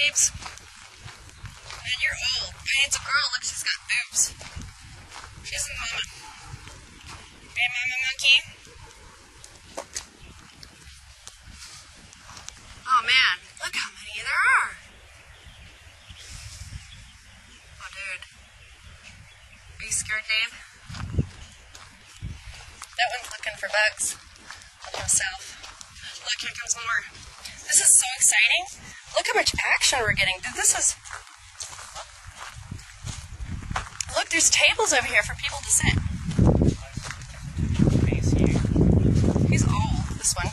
babes. Man, you're old. Hey, it's a girl. Look, she's got boobs. She's a mama. Hey, mama monkey. Oh, man. Look how many there are. Oh, dude. Are you scared, Dave? That one's looking for bugs. Look himself. Look, here comes more. This is so exciting. Look how much action we're getting. Dude, this is... Look, there's tables over here for people to sit. He's old, this one.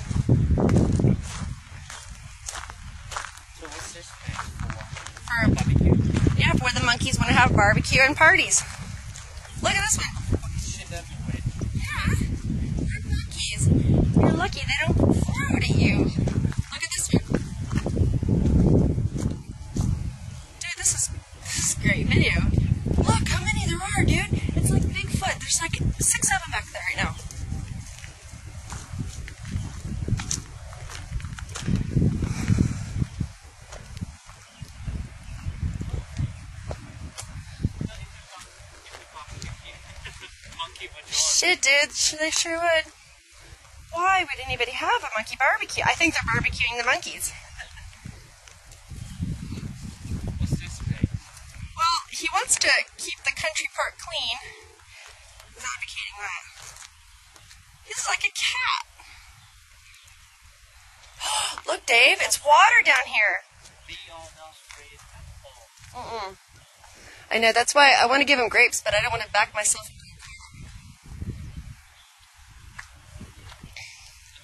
So what's this thing for? For Barbecue? Yeah, for the monkeys want to have barbecue and parties. Look at this one. Shit, that'd be weird. Yeah, they're monkeys. You're lucky they don't throw it at you. Look at this one. Dude, this is a great video. Look how many there are, dude. It's like Bigfoot. There's like 6 of them back there right now. Shit, dude. They sure would. Why would anybody have a monkey barbecue? I think they're barbecuing the monkeys. What's this thing? Well, he wants to keep the country park clean. He's advocating that. He's like a cat. Look, Dave, it's water down here. I know, that's why I want to give him grapes, but I don't want to back myself.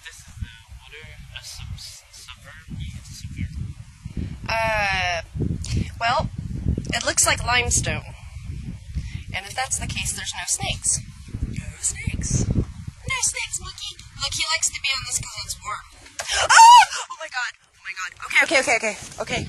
This is the water, Well, it looks like limestone. And if that's the case, there's no snakes. No snakes. No snakes, monkey. Look, he likes to be on this because it's warm. Oh! Oh my god. Oh my god. Okay.